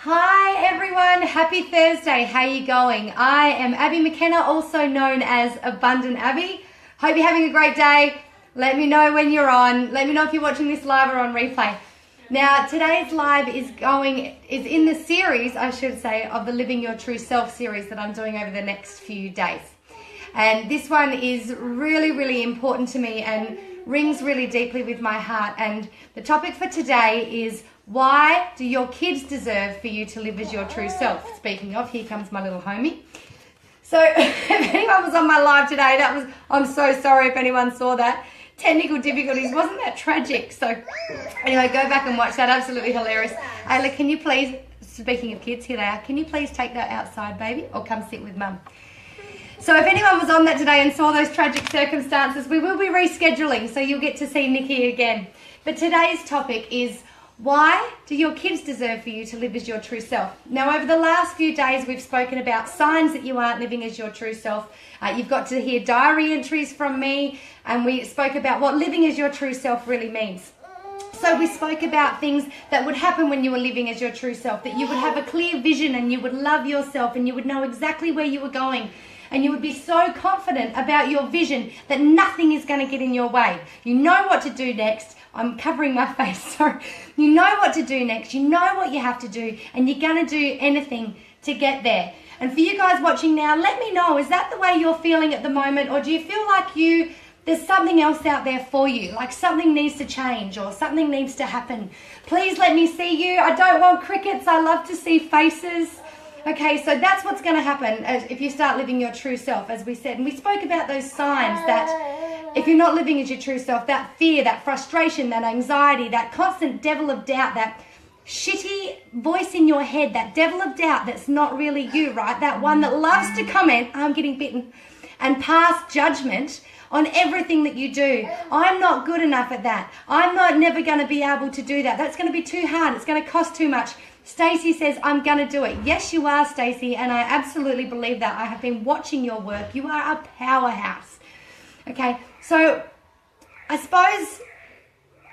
Hi everyone, happy Thursday. How you going? I am Abby McKenna, also known as Abundant Abby. Hope you're having a great day. Let me know when you're on. Let me know if you're watching this live or on replay. Now, today's live is in the series, I should say, of the Living Your True Self series that I'm doing over the next few days. And this one is really, really important to me and rings really deeply with my heart. And the topic for today is, why do your kids deserve for you to live as your true self? Speaking of, here comes my little homie. So if anyone was on my live today, I'm so sorry if anyone saw that. Technical difficulties, wasn't that tragic? So anyway, go back and watch that, absolutely hilarious. Ayla, can you please, speaking of kids, here they are, can you please take that outside, baby, or come sit with mum? So if anyone was on that today and saw those tragic circumstances, we will be rescheduling, so you'll get to see Nikki again. But today's topic is, why do your kids deserve for you to live as your true self? Now, over the last few days, we've spoken about signs that you aren't living as your true self. You've got to hear diary entries from me, and we spoke about what living as your true self really means. So we spoke about things that would happen when you were living as your true self, that you would have a clear vision and you would love yourself and you would know exactly where you were going. And you would be so confident about your vision that nothing is going to get in your way. You know what to do next. I'm covering my face, sorry. You know what to do next. You know what you have to do. And you're going to do anything to get there. And for you guys watching now, let me know, is that the way you're feeling at the moment? Or do you feel like there's something else out there for you? Like something needs to change or something needs to happen? Please let me see you. I don't want crickets. I love to see faces. Okay, so that's what's going to happen if you start living your true self, as we said. And we spoke about those signs that if you're not living as your true self, that fear, that frustration, that anxiety, that constant devil of doubt, that shitty voice in your head, that devil of doubt that's not really you, right? That one that loves to comment, I'm getting bitten, and pass judgment on everything that you do. I'm not good enough at that. I'm never going to be able to do that. That's going to be too hard. It's going to cost too much. Stacey says, I'm going to do it. Yes, you are, Stacey, and I absolutely believe that. I have been watching your work. You are a powerhouse. Okay, so I suppose,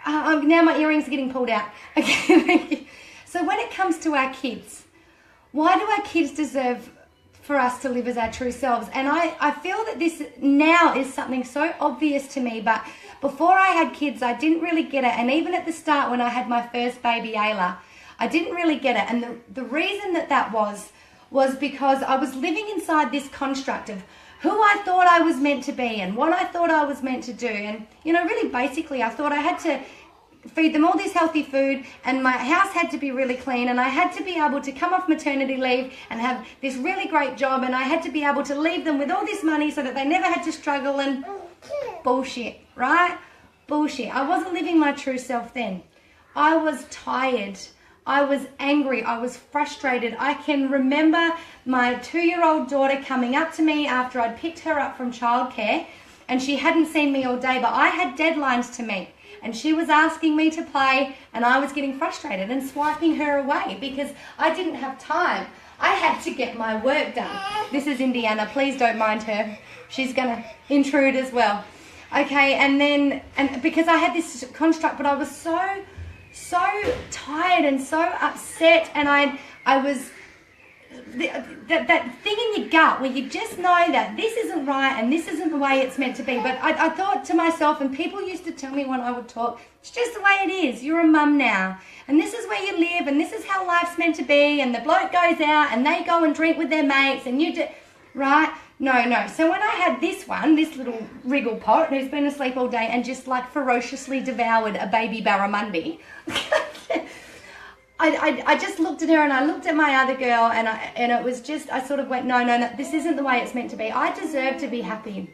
now my earrings are getting pulled out. Okay, thank you. So when it comes to our kids, why do our kids deserve for us to live as our true selves? And I feel that this now is something so obvious to me, but before I had kids, I didn't really get it. And even at the start when I had my first baby, Ayla, I didn't really get it. And the reason that was because I was living inside this construct of who I thought I was meant to be and what I thought I was meant to do. And, really basically I thought I had to feed them all this healthy food and my house had to be really clean and I had to be able to come off maternity leave and have this really great job and I had to be able to leave them with all this money so that they never had to struggle and bullshit, right? Bullshit. I wasn't living my true self then. I was tired. I was angry. I was frustrated. I can remember my 2-year-old daughter coming up to me after I'd picked her up from childcare and she hadn't seen me all day, but I had deadlines to meet and she was asking me to play and I was getting frustrated and swiping her away because I didn't have time. I had to get my work done. This is Indiana. Please don't mind her. She's going to intrude as well. Okay, and because I had this construct, but I was so tired and so upset, and I was that thing in your gut where you just know that this isn't right and this isn't the way it's meant to be. But I thought to myself, and people used to tell me when I would talk, it's just the way it is. You're a mum now, and this is where you live, and this is how life's meant to be. And the bloke goes out and they go and drink with their mates, and you do, right? No. So when I had this little wriggle pot who's been asleep all day and just like ferociously devoured a baby barramundi, I just looked at her and I looked at my other girl and it was just, I sort of went, no, this isn't the way it's meant to be. I deserve to be happy.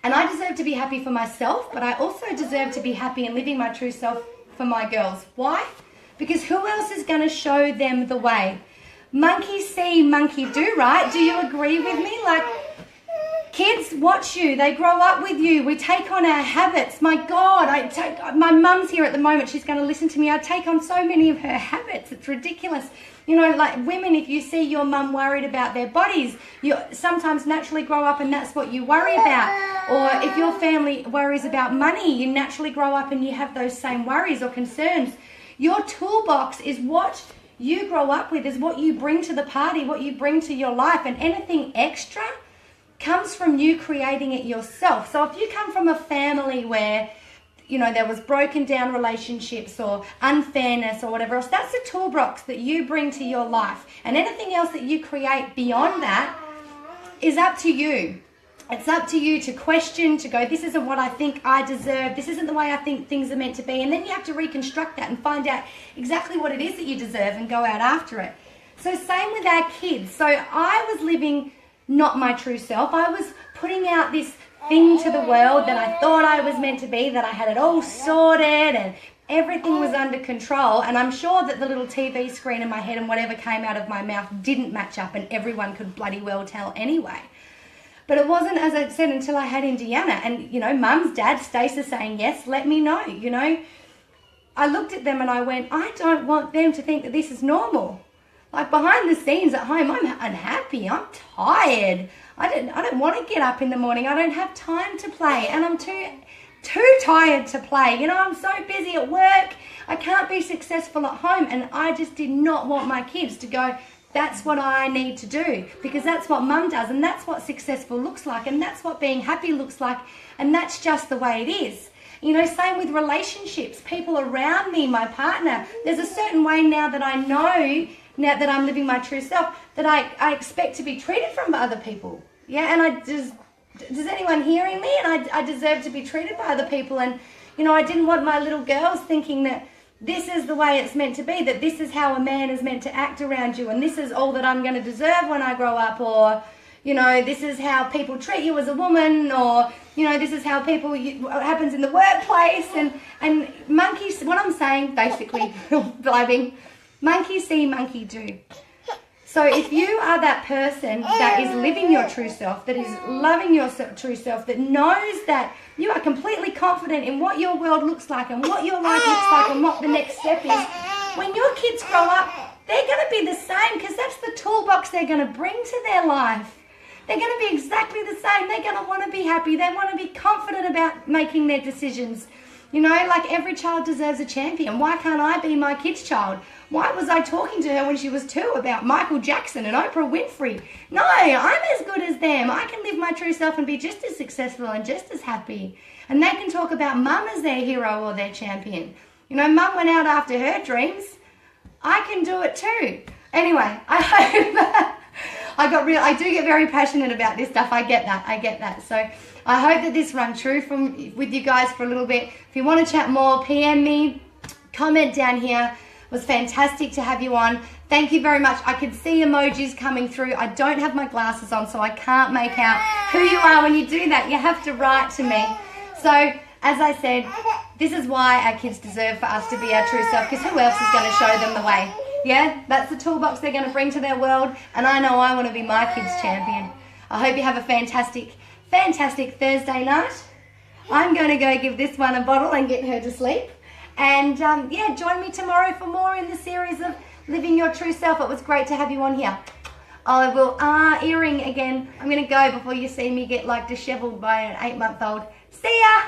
And I deserve to be happy for myself, but I also deserve to be happy and living my true self for my girls. Why? Because who else is going to show them the way? Monkey see, monkey do, right? Do you agree with me? Like, kids watch you. They grow up with you. We take on our habits. My God, my mum's here at the moment. She's going to listen to me. I take on so many of her habits. It's ridiculous. Like women, if you see your mum worried about their bodies, you sometimes naturally grow up and that's what you worry about. Or if your family worries about money, you naturally grow up and you have those same worries or concerns. Your toolbox is what you grow up with is what you bring to the party, what you bring to your life, and anything extra comes from you creating it yourself. So if you come from a family where, you know, there was broken down relationships or unfairness or whatever else, that's the toolbox that you bring to your life. And anything else that you create beyond that is up to you. It's up to you to question, to go, this isn't what I think I deserve, this isn't the way I think things are meant to be, and then you have to reconstruct that and find out exactly what it is that you deserve and go out after it. So same with our kids. So I was living not my true self. I was putting out this thing to the world that I thought I was meant to be, that I had it all sorted and everything was under control, and I'm sure that the little TV screen in my head and whatever came out of my mouth didn't match up, and everyone could bloody well tell anyway. But it wasn't, as I said, until I had Indiana. And, you know, Mum's dad, Stacey, saying, yes, let me know, you know. I looked at them and I went, I don't want them to think that this is normal. Like behind the scenes at home, I'm unhappy, I'm tired. I don't want to get up in the morning. I don't have time to play, and I'm too tired to play. You know, I'm so busy at work. I can't be successful at home. And I just did not want my kids to go, that's what I need to do, because that's what Mum does, and that's what successful looks like, and that's what being happy looks like, and that's just the way it is. You know, same with relationships, people around me, my partner. There's a certain way now that I know, now that I'm living my true self, that I expect to be treated from other people. Yeah, and does anyone hearing me? And I deserve to be treated by other people. And, you know, I didn't want my little girls thinking that this is the way it's meant to be, that this is how a man is meant to act around you, and this is all that I'm going to deserve when I grow up, or, you know, this is how people treat you as a woman, or, you know, this is how what happens in the workplace, and monkeys, what I'm saying, basically, vibing, monkey see, monkey do. So if you are that person that is living your true self, that is loving your true self, that knows that you are completely confident in what your world looks like and what your life looks like and what the next step is, when your kids grow up, they're going to be the same, because that's the toolbox they're going to bring to their life. They're going to be exactly the same. They're going to want to be happy. They want to be confident about making their decisions. You know, like every child deserves a champion. Why can't I be my kid's child? Why was I talking to her when she was 2 about Michael Jackson and Oprah Winfrey? No, I'm as good as them. I can live my true self and be just as successful and just as happy. And they can talk about Mum as their hero or their champion. You know, Mum went out after her dreams. I can do it too. Anyway, I hope I do get very passionate about this stuff. I get that. So I hope that this run true with you guys for a little bit. If you want to chat more, PM me, comment down here. It was fantastic to have you on. Thank you very much. I could see emojis coming through. I don't have my glasses on, so I can't make out who you are when you do that. You have to write to me. So, as I said, this is why our kids deserve for us to be our true self, because who else is going to show them the way? Yeah, that's the toolbox they're going to bring to their world, and I know I want to be my kids' champion. I hope you have a fantastic Thursday night. I'm going to go give this one a bottle and get her to sleep. And yeah, join me tomorrow for more in the series of Living Your True Self. It was great to have you on here. I will, earring again. I'm going to go before you see me get like disheveled by an 8-month-old. See ya!